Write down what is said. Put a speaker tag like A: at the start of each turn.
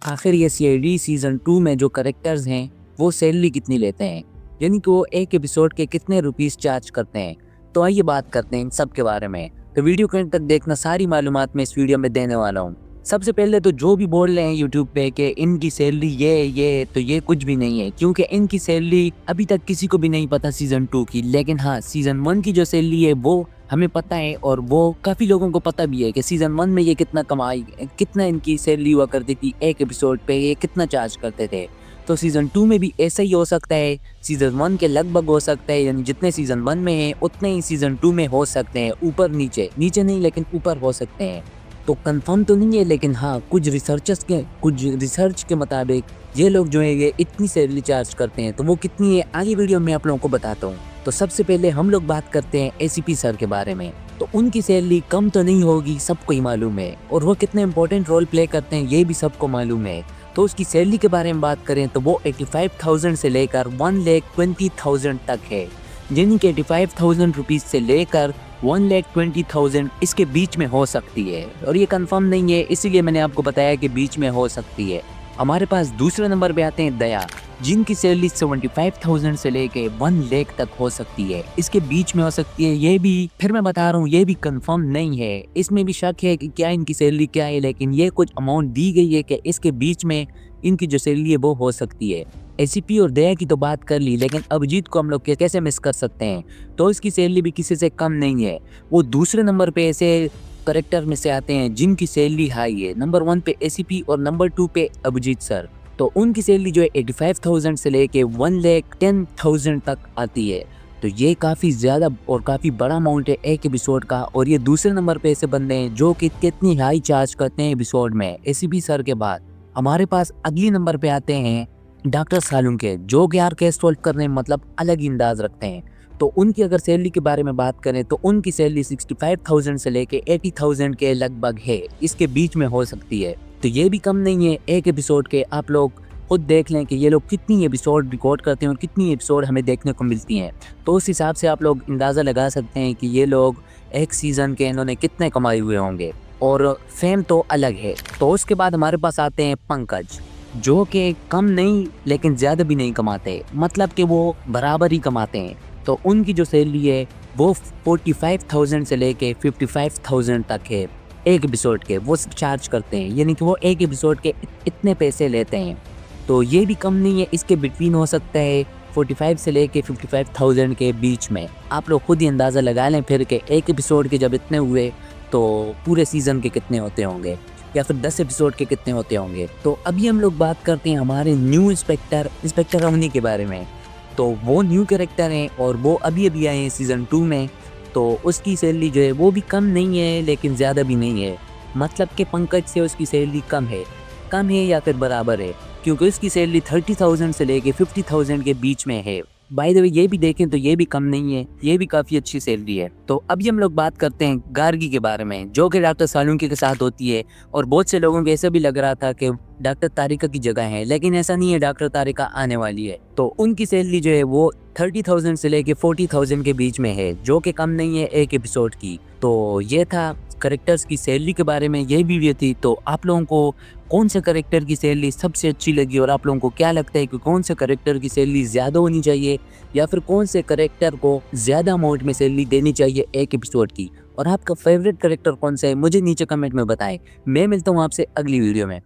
A: आखिर ये CID season 2 में जो करेक्टर्स हैं वो सैलरी कितनी लेते हैं, यानी कि वो एक एपिसोड के कितने रुपीस चार्ज करते हैं। तो आइए बात करते हैं इन सब के बारे में। तो वीडियो के अंत तक देखना, सारी मालूमात मैं इस वीडियो में देने वाला हूँ। सबसे पहले तो जो भी बोल रहे हैं यूट्यूब पे कि इनकी सैलरी ये तो ये कुछ भी नहीं है, क्योंकि इनकी सैलरी अभी तक किसी को भी नहीं पता सीजन 2 की। लेकिन हाँ, सीजन 1 की जो सैलरी है वो हमें पता है, और वो काफ़ी लोगों को पता भी है कि सीज़न 1 में ये कितना इनकी सैलरी हुआ करती थी, एक एपिसोड पे ये कितना चार्ज करते थे। तो सीज़न 2 में भी ऐसा ही हो सकता है, सीज़न 1 के लगभग हो सकता है, यानी जितने सीज़न 1 में हैं उतने ही सीज़न 2 में हो सकते हैं। ऊपर नीचे नहीं, लेकिन ऊपर हो सकते हैं। तो कंफर्म तो नहीं है, लेकिन हाँ, कुछ रिसर्च के मुताबिक ये लोग जो है ये इतनी सैलरी चार्ज करते हैं। तो वो कितनी है आगे वीडियो में आप लोगों को बताता हूँ। तो सबसे पहले हम लोग बात करते हैं एसीपी सर के बारे में। तो उनकी सैलरी कम तो नहीं होगी, सबको ही मालूम है, और वो कितने इंपॉर्टेंट रोल प्ले करते हैं ये भी सबको मालूम है। तो उसकी सैलरी के बारे में बात करें तो वो 85,000 से लेकर 1,20,000 तक है, यानी कि 85,000 रुपीज़ से लेकर 1,20,000 इसके बीच में हो सकती है। और ये कंफर्म नहीं है, इसीलिए मैंने आपको बताया कि बीच में हो सकती है। हमारे पास दूसरे नंबर पे आते हैं दया, जिनकी सैलरी 75,000 से लेके 1 लाख तक हो सकती है, इसके बीच में हो सकती है। ये भी फिर मैं बता रहा हूँ, ये भी कंफर्म नहीं है, इसमें भी शक है कि क्या इनकी सैलरी क्या है, लेकिन ये कुछ अमाउंट दी गई है कि इसके बीच में इनकी जो सैलरी है वो हो सकती है। एसीपी और दया की तो बात कर ली, लेकिन अभिजीत को हम लोग कैसे मिस कर सकते हैं। तो इसकी सैलरी भी किसी से कम नहीं है। वो दूसरे नंबर पे ऐसे करेक्टर में से आते हैं जिनकी सैलरी हाई है। नंबर 1 पे एसीपी और नंबर 2 पे अभिजीत सर। तो उनकी सैलरी जो है 85,000 से लेके 1,10,000 तक आती है। तो ये काफ़ी ज़्यादा और काफ़ी बड़ा अमाउंट है एक एपिसोड का। और ये दूसरे नंबर पे ऐसे बंदे हैं जो कि कितनी हाई चार्ज करते हैं एपिसोड में, एसीपी सर के बाद। हमारे पास अगली नंबर पे आते हैं डॉक्टर सालुंके, जो कि यार केस सॉल्व करने में मतलब अलग ही अंदाज रखते हैं। तो उनकी अगर सैलरी के बारे में बात करें तो उनकी सैलरी 65,000 से लेके 80,000 के लगभग है, इसके बीच में हो सकती है। तो ये भी कम नहीं है एक एपिसोड के। आप लोग खुद देख लें कि ये लोग कितनी एपिसोड रिकॉर्ड करते हैं और कितनी एपिसोड हमें देखने को मिलती हैं। तो उस हिसाब से आप लोग अंदाज़ा लगा सकते हैं कि ये लोग एक सीज़न के इन्होंने कितने कमाए हुए होंगे, और फेम तो अलग है। तो उसके बाद हमारे पास आते हैं पंकज, जो कि कम नहीं लेकिन ज़्यादा भी नहीं कमाते, मतलब कि वो बराबर ही कमाते हैं। तो उनकी जो सैलरी है वो 45,000 से लेके 55,000 तक है एक एपिसोड के, वो चार्ज करते हैं, यानी कि वो एक एपिसोड के इतने पैसे लेते हैं। तो ये भी कम नहीं है, इसके बिटवीन हो सकता है 45 से लेके 55,000 के बीच में। आप लोग खुद ही अंदाज़ा लगा लें फिर के एक एपिसोड के जब इतने हुए तो पूरे सीज़न के कितने होते होंगे, या फिर 10 एपिसोड के कितने होते होंगे। तो अभी हम लोग बात करते हैं हमारे न्यू इंस्पेक्टर अवनी के बारे में। तो वो न्यू कैरेक्टर हैं और वो अभी आए हैं सीज़न 2 में। तो उसकी सैलरी जो है वो भी कम नहीं है लेकिन ज़्यादा भी नहीं है, मतलब कि पंकज से उसकी सैलरी कम है या फिर बराबर है, क्योंकि उसकी सैलरी 30,000 से लेके 50,000 के बीच में है। बाय द वे ये भी देखें तो ये भी कम नहीं है, ये भी काफ़ी अच्छी सैलरी है। तो अभी हम लोग बात करते हैं गार्गी के बारे में, जो कि डॉक्टर सालुंके के साथ होती है। और बहुत से लोगों को ऐसा भी लग रहा था कि डॉक्टर तारिका की जगह है, लेकिन ऐसा नहीं है, डॉक्टर तारिका आने वाली है। तो उनकी सैलरी जो है वो 30,000 से लेके 40,000 के बीच में है, जो कि कम नहीं है एक एपिसोड की। तो ये था करेक्टर्स की सैलरी के बारे में, ये वीडियो थी। तो आप लोगों को कौन से करेक्टर की सैलरी सबसे अच्छी लगी, और आप लोगों को क्या लगता है कि कौन से करेक्टर की सैलरी ज़्यादा होनी चाहिए, या फिर कौन से करेक्टर को ज़्यादा अमाउंट में सैलरी देनी चाहिए एक एपिसोड की, और आपका फेवरेट करेक्टर कौन सा है मुझे नीचे कमेंट में बताएं। मैं मिलता हूँ आपसे अगली वीडियो में।